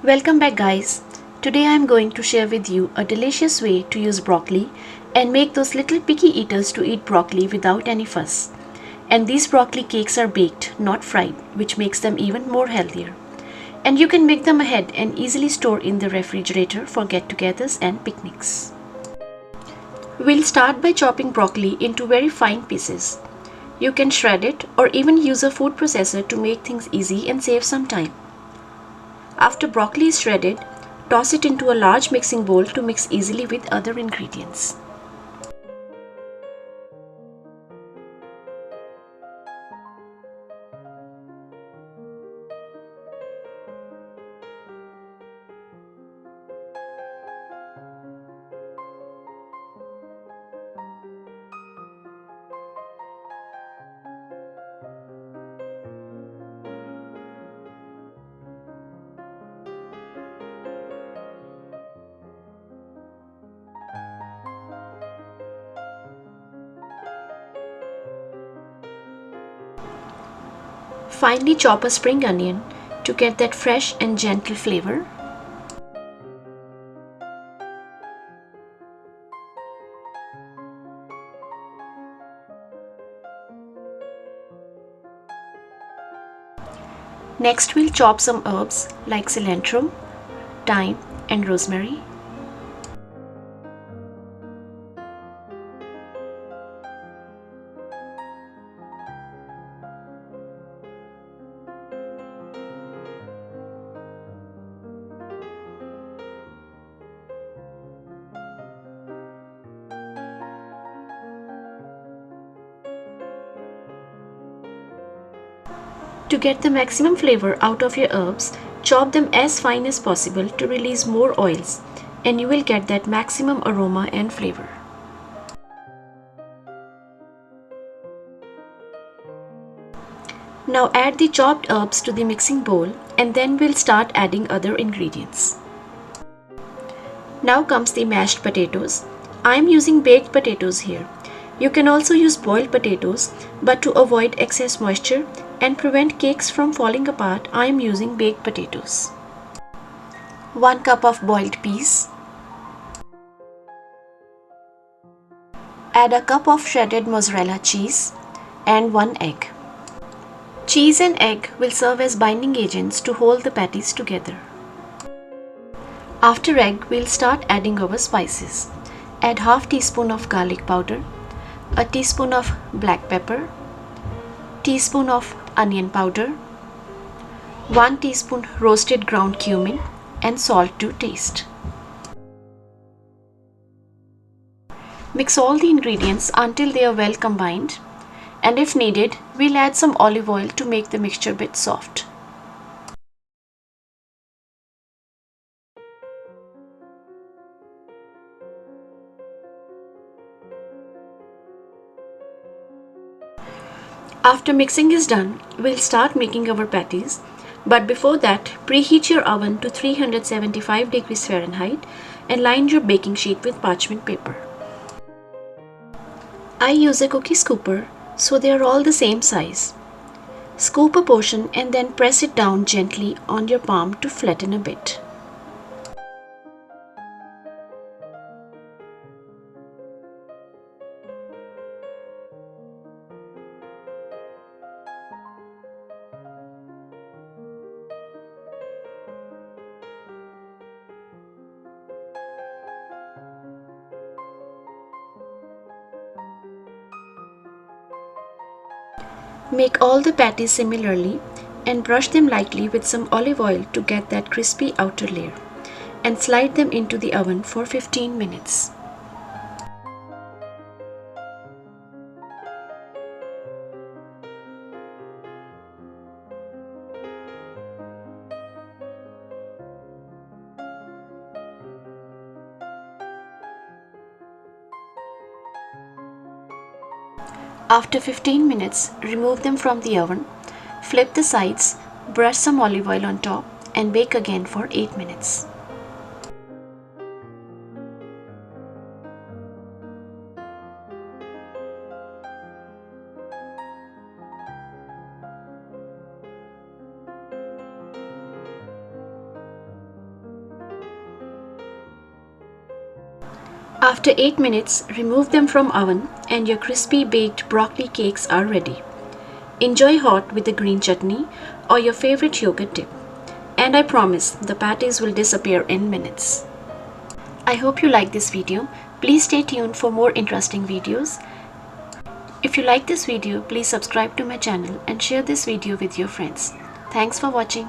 Welcome back, guys. Today I am going to share with you a delicious way to use broccoli and make those little picky eaters to eat broccoli without any fuss. And these broccoli cakes are baked, not fried, which makes them even more healthier. And you can make them ahead and easily store in the refrigerator for get-togethers and picnics. We'll start by chopping broccoli into very fine pieces. You can shred it or even use a food processor to make things easy and save some time. After broccoli is shredded, toss it into a large mixing bowl to mix easily with other ingredients. Finely chop a spring onion to get that fresh and gentle flavor. Next, we'll chop some herbs like cilantro, thyme, and rosemary. To get the maximum flavor out of your herbs, chop them as fine as possible to release more oils, and you will get that maximum aroma and flavor. Now add the chopped herbs to the mixing bowl, and then we'll start adding other ingredients. Now comes the mashed potatoes. I am using baked potatoes here. You can also use boiled potatoes, but to avoid excess moisture and prevent cakes from falling apart, I am using baked potatoes. 1 cup of boiled peas. Add a cup of shredded mozzarella cheese and 1 egg. Cheese and egg will serve as binding agents to hold the patties together. After egg, we'll start adding our spices. Add half teaspoon of garlic powder, a teaspoon of black pepper, teaspoon of onion powder, 1 teaspoon roasted ground cumin, and salt to taste. Mix all the ingredients until they are well combined, and if needed, we'll add some olive oil to make the mixture a bit soft. After mixing is done, we'll start making our patties. But before that, preheat your oven to 375 degrees Fahrenheit and line your baking sheet with parchment paper. I use a cookie scooper, so they are all the same size. Scoop a portion and then press it down gently on your palm to flatten a bit. Make all the patties similarly and brush them lightly with some olive oil to get that crispy outer layer, and slide them into the oven for 15 minutes. After 15 minutes, remove them from the oven, flip the sides, brush some olive oil on top, and bake again for 8 minutes. After 8 minutes, remove them from oven and your crispy baked broccoli cakes are ready. Enjoy hot with the green chutney or your favorite yogurt dip. And I promise the patties will disappear in minutes. I hope you like this video. Please stay tuned for more interesting videos. If you like this video, please subscribe to my channel and share this video with your friends. Thanks for watching.